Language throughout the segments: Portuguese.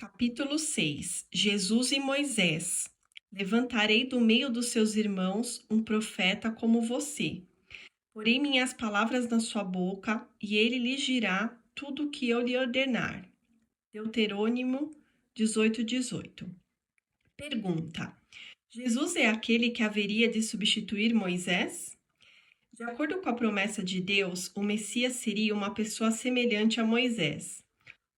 Capítulo 6. Jesus e Moisés. Levantarei do meio dos seus irmãos um profeta como você. Porei minhas palavras na sua boca, e ele lhe dirá tudo o que eu lhe ordenar. Deuterônimo 18:18. Pergunta: Jesus é aquele que haveria de substituir Moisés? De acordo com a promessa de Deus, o Messias seria uma pessoa semelhante a Moisés.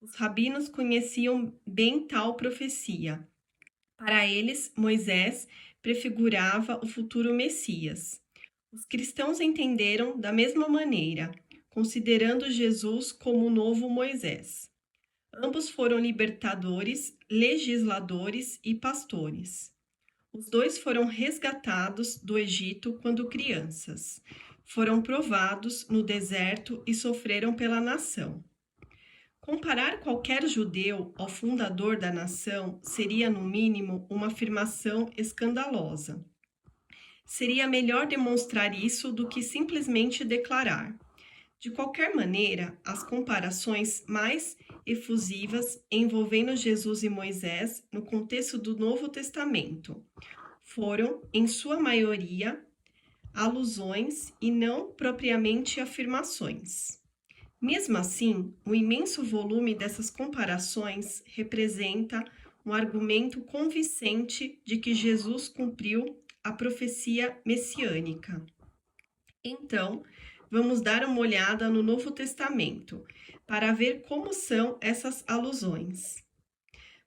Os rabinos conheciam bem tal profecia. Para eles, Moisés prefigurava o futuro Messias. Os cristãos entenderam da mesma maneira, considerando Jesus como o novo Moisés. Ambos foram libertadores, legisladores e pastores. Os dois foram resgatados do Egito quando crianças. Foram provados no deserto e sofreram pela nação. Comparar qualquer judeu ao fundador da nação seria, no mínimo, uma afirmação escandalosa. Seria melhor demonstrar isso do que simplesmente declarar. De qualquer maneira, as comparações mais efusivas envolvendo Jesus e Moisés no contexto do Novo Testamento foram, em sua maioria, alusões e não propriamente afirmações. Mesmo assim, o imenso volume dessas comparações representa um argumento convincente de que Jesus cumpriu a profecia messiânica. Então, vamos dar uma olhada no Novo Testamento para ver como são essas alusões.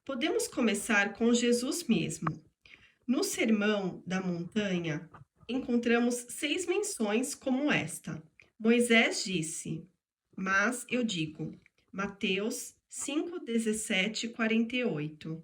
Podemos começar com Jesus mesmo. No Sermão da Montanha, encontramos 6 menções como esta. Moisés disse: mas eu digo, Mateus 5, 17, 48.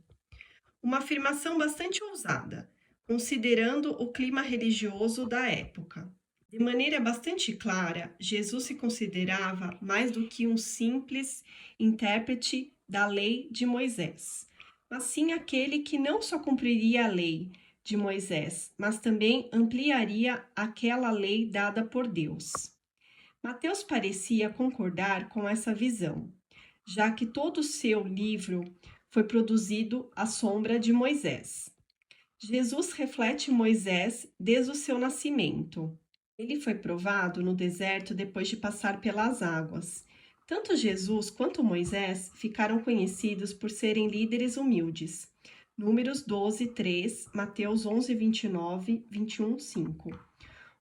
Uma afirmação bastante ousada, considerando o clima religioso da época. De maneira bastante clara, Jesus se considerava mais do que um simples intérprete da lei de Moisés, mas sim aquele que não só cumpriria a lei de Moisés, mas também ampliaria aquela lei dada por Deus. Mateus parecia concordar com essa visão, já que todo o seu livro foi produzido à sombra de Moisés. Jesus reflete Moisés desde o seu nascimento. Ele foi provado no deserto depois de passar pelas águas. Tanto Jesus quanto Moisés ficaram conhecidos por serem líderes humildes. Números 12, 3, Mateus 11, 29, 21, 5.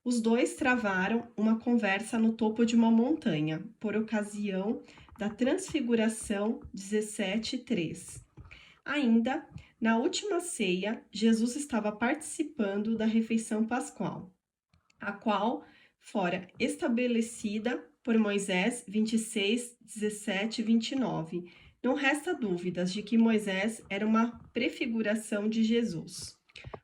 Os dois travaram uma conversa no topo de uma montanha, por ocasião da Transfiguração 17:3. Ainda, na última ceia, Jesus estava participando da refeição pascual, a qual fora estabelecida por Moisés 26, 17 e 29. Não resta dúvidas de que Moisés era uma prefiguração de Jesus.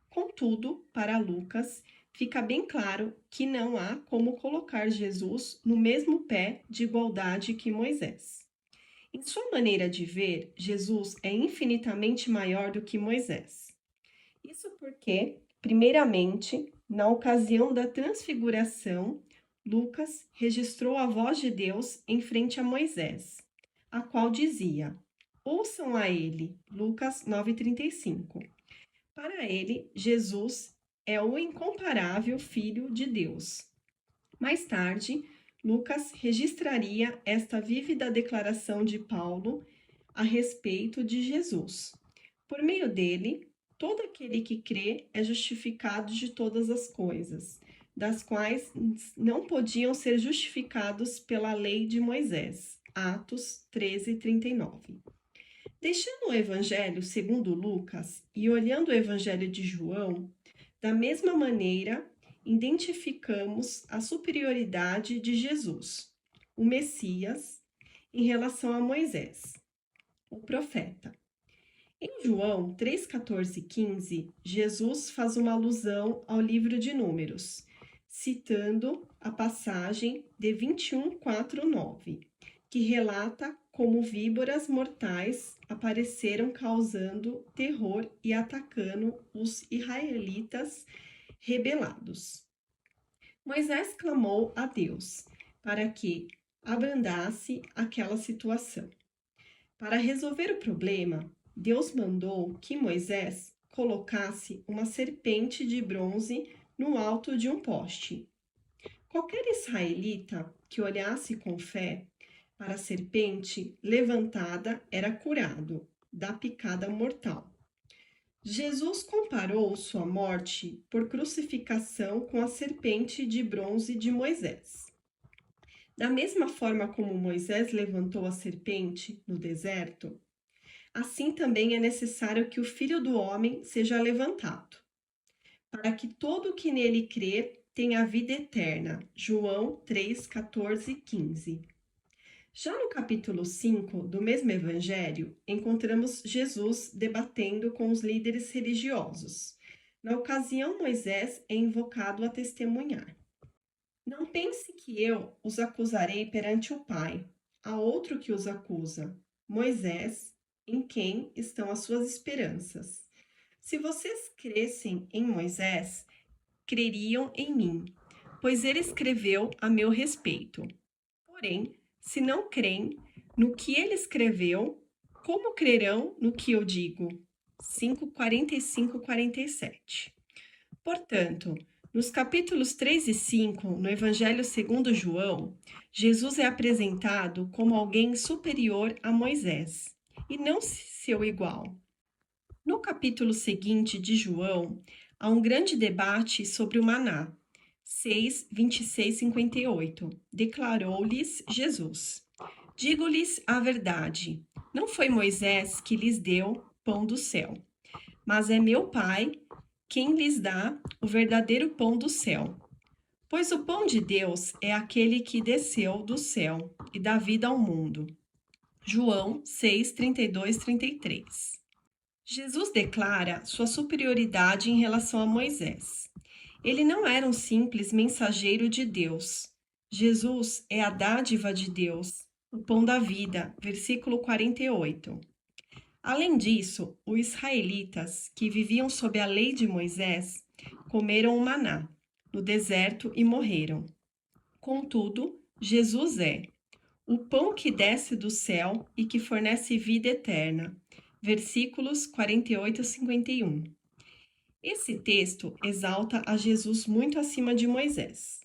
Contudo, para Lucas, fica bem claro que não há como colocar Jesus no mesmo pé de igualdade que Moisés. Em sua maneira de ver, Jesus é infinitamente maior do que Moisés. Isso porque, primeiramente, na ocasião da transfiguração, Lucas registrou a voz de Deus em frente a Moisés, a qual dizia: ouçam a ele, Lucas 9:35. Para ele, Jesus é o incomparável Filho de Deus. Mais tarde, Lucas registraria esta vívida declaração de Paulo a respeito de Jesus. Por meio dele, todo aquele que crê é justificado de todas as coisas, das quais não podiam ser justificados pela lei de Moisés. Atos 13:39. Deixando o Evangelho segundo Lucas e olhando o Evangelho de João, da mesma maneira, identificamos a superioridade de Jesus, o Messias, em relação a Moisés, o profeta. Em João 3, 14 e 15, Jesus faz uma alusão ao livro de Números, citando a passagem de 21, 4, 9, que relata como víboras mortais apareceram causando terror e atacando os israelitas rebelados. Moisés clamou a Deus para que abrandasse aquela situação. Para resolver o problema, Deus mandou que Moisés colocasse uma serpente de bronze no alto de um poste. Qualquer israelita que olhasse com fé para a serpente levantada era curado da picada mortal. Jesus comparou sua morte por crucificação com a serpente de bronze de Moisés. Da mesma forma como Moisés levantou a serpente no deserto, assim também é necessário que o Filho do Homem seja levantado, para que todo o que nele crer tenha a vida eterna. João 3, 14 e 15. Já no capítulo 5 do mesmo evangelho, encontramos Jesus debatendo com os líderes religiosos. Na ocasião, Moisés é invocado a testemunhar. Não pense que eu os acusarei perante o Pai. Há outro que os acusa, Moisés, em quem estão as suas esperanças. Se vocês crescem em Moisés, creriam em mim, pois ele escreveu a meu respeito. Porém, se não creem no que ele escreveu, como crerão no que eu digo? 5:45, 47. Portanto, nos capítulos 3 e 5, no Evangelho segundo João, Jesus é apresentado como alguém superior a Moisés e não seu igual. No capítulo seguinte de João, há um grande debate sobre o maná. 6, 26, 58. Declarou-lhes Jesus: Digo-lhes a verdade, não foi Moisés que lhes deu pão do céu, mas é meu Pai quem lhes dá o verdadeiro pão do céu. Pois o pão de Deus é aquele que desceu do céu e dá vida ao mundo. João 6, 32, 33. Jesus declara sua superioridade em relação a Moisés. Ele não era um simples mensageiro de Deus. Jesus é a dádiva de Deus, o pão da vida, versículo 48. Além disso, os israelitas que viviam sob a lei de Moisés comeram o maná no deserto e morreram. Contudo, Jesus é o pão que desce do céu e que fornece vida eterna. Versículos 48 a 51. Esse texto exalta a Jesus muito acima de Moisés.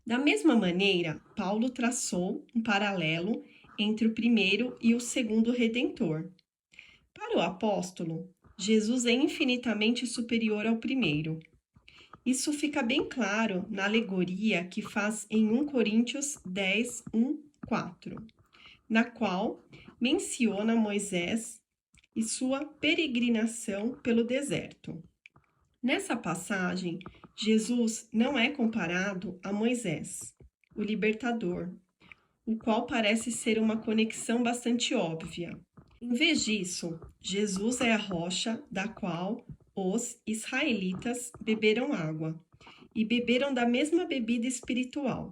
Da mesma maneira, Paulo traçou um paralelo entre o primeiro e o segundo Redentor. Para o apóstolo, Jesus é infinitamente superior ao primeiro. Isso fica bem claro na alegoria que faz em 1 Coríntios 10, 1, 4, na qual menciona Moisés e sua peregrinação pelo deserto. Nessa passagem, Jesus não é comparado a Moisés, o libertador, o qual parece ser uma conexão bastante óbvia. Em vez disso, Jesus é a rocha da qual os israelitas beberam água, e beberam da mesma bebida espiritual,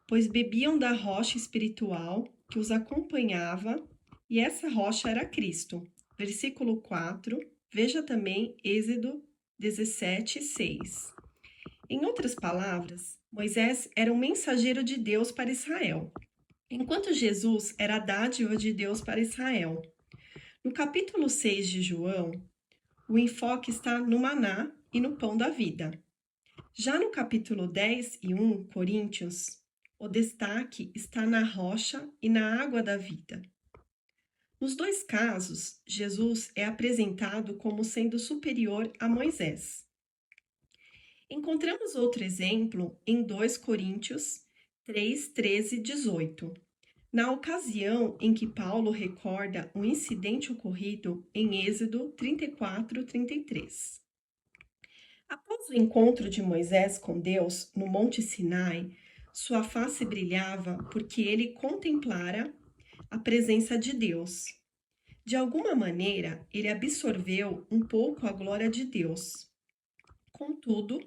pois bebiam da rocha espiritual que os acompanhava, e essa rocha era Cristo. Versículo 4, veja também Êxodo 17, 6. Em outras palavras, Moisés era um mensageiro de Deus para Israel, enquanto Jesus era a dádiva de Deus para Israel. No capítulo 6 de João, o enfoque está no maná e no pão da vida. Já no capítulo 10 e 1 Coríntios, o destaque está na rocha e na água da vida. Nos dois casos, Jesus é apresentado como sendo superior a Moisés. Encontramos outro exemplo em 2 Coríntios 3, 13 e 18, na ocasião em que Paulo recorda um incidente ocorrido em Êxodo 34, 33. Após o encontro de Moisés com Deus no Monte Sinai, sua face brilhava porque ele contemplara a presença de Deus. De alguma maneira, ele absorveu um pouco a glória de Deus. Contudo,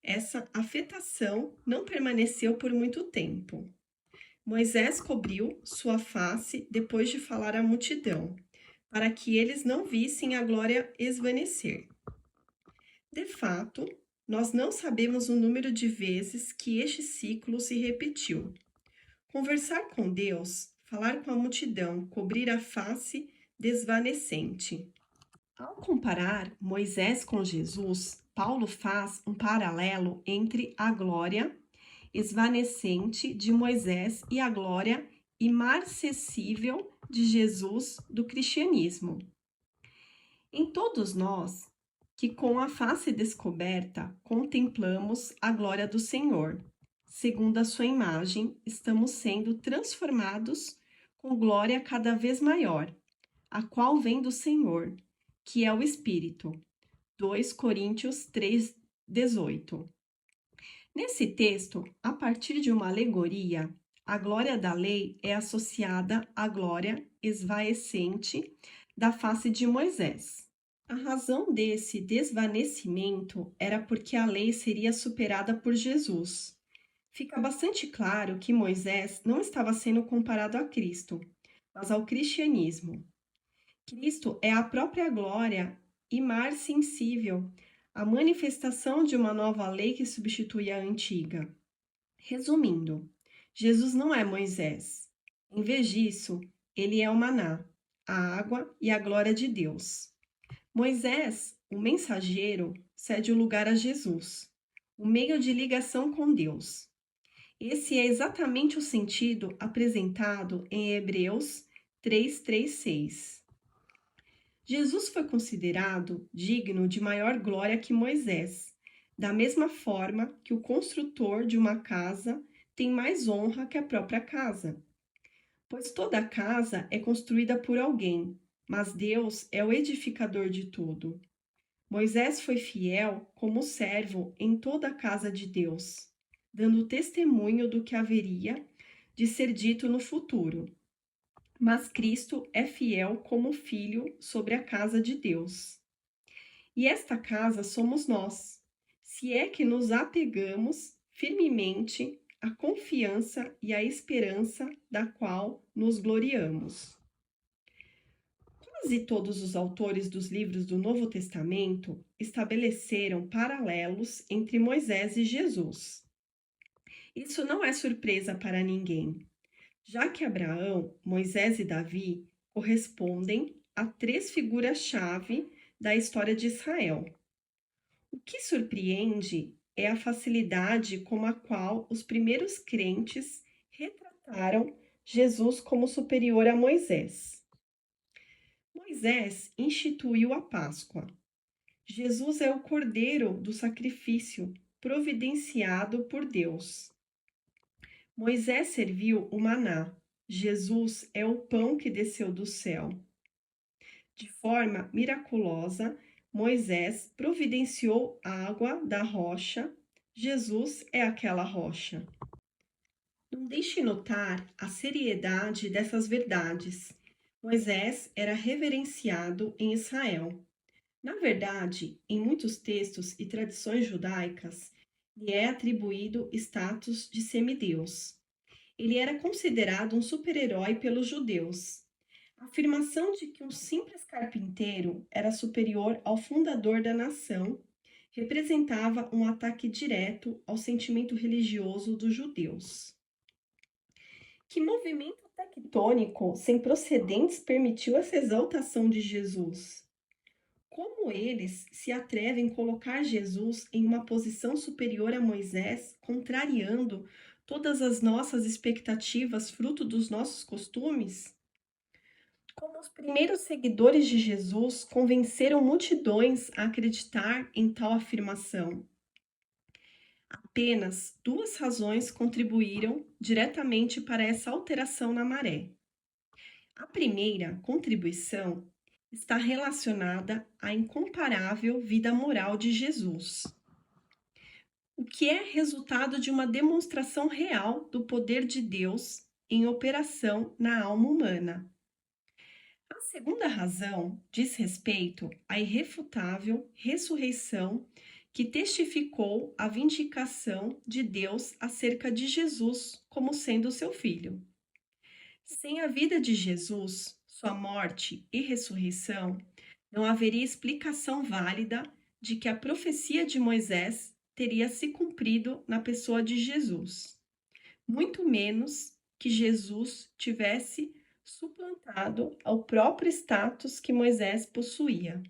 essa afetação não permaneceu por muito tempo. Moisés cobriu sua face depois de falar à multidão, para que eles não vissem a glória esvanecer. De fato, nós não sabemos o número de vezes que este ciclo se repetiu. Conversar com Deus, falar com a multidão, cobrir a face, desvanecente. Ao comparar Moisés com Jesus, Paulo faz um paralelo entre a glória esvanecente de Moisés e a glória imarcessível de Jesus do cristianismo. Em todos nós, que com a face descoberta contemplamos a glória do Senhor, segundo a sua imagem, estamos sendo transformados com glória cada vez maior, a qual vem do Senhor, que é o Espírito. 2 Coríntios 3:18. Nesse texto, a partir de uma alegoria, a glória da lei é associada à glória esvaecente da face de Moisés. A razão desse desvanecimento era porque a lei seria superada por Jesus. Fica bastante claro que Moisés não estava sendo comparado a Cristo, mas ao cristianismo. Cristo é a própria glória imarcessível, a manifestação de uma nova lei que substitui a antiga. Resumindo, Jesus não é Moisés. Em vez disso, ele é o maná, a água e a glória de Deus. Moisés, o mensageiro, cede o lugar a Jesus, o meio de ligação com Deus. Esse é exatamente o sentido apresentado em Hebreus 3:6. Jesus foi considerado digno de maior glória que Moisés, da mesma forma que o construtor de uma casa tem mais honra que a própria casa. Pois toda casa é construída por alguém, mas Deus é o edificador de tudo. Moisés foi fiel como servo em toda a casa de Deus, dando testemunho do que haveria de ser dito no futuro. Mas Cristo é fiel como filho sobre a casa de Deus. E esta casa somos nós, se é que nos apegamos firmemente à confiança e à esperança da qual nos gloriamos. Quase todos os autores dos livros do Novo Testamento estabeleceram paralelos entre Moisés e Jesus. Isso não é surpresa para ninguém, já que Abraão, Moisés e Davi correspondem a três figuras-chave da história de Israel. O que surpreende é a facilidade com a qual os primeiros crentes retrataram Jesus como superior a Moisés. Moisés instituiu a Páscoa. Jesus é o cordeiro do sacrifício providenciado por Deus. Moisés serviu o maná. Jesus é o pão que desceu do céu. De forma miraculosa, Moisés providenciou água da rocha. Jesus é aquela rocha. Não deixe notar a seriedade dessas verdades. Moisés era reverenciado em Israel. Na verdade, em muitos textos e tradições judaicas, lhe é atribuído status de semideus. Ele era considerado um super-herói pelos judeus. A afirmação de que um simples carpinteiro era superior ao fundador da nação representava um ataque direto ao sentimento religioso dos judeus. Que movimento tectônico sem precedentes permitiu essa exaltação de Jesus? Como eles se atrevem a colocar Jesus em uma posição superior a Moisés, contrariando todas as nossas expectativas, fruto dos nossos costumes? Como os primeiros seguidores de Jesus convenceram multidões a acreditar em tal afirmação? Apenas duas razões contribuíram diretamente para essa alteração na maré. A primeira contribuição está relacionada à incomparável vida moral de Jesus, o que é resultado de uma demonstração real do poder de Deus em operação na alma humana. A segunda razão diz respeito à irrefutável ressurreição que testificou a vindicação de Deus acerca de Jesus como sendo seu filho. Sem a vida de Jesus, sua morte e ressurreição, não haveria explicação válida de que a profecia de Moisés teria se cumprido na pessoa de Jesus, muito menos que Jesus tivesse suplantado ao próprio status que Moisés possuía.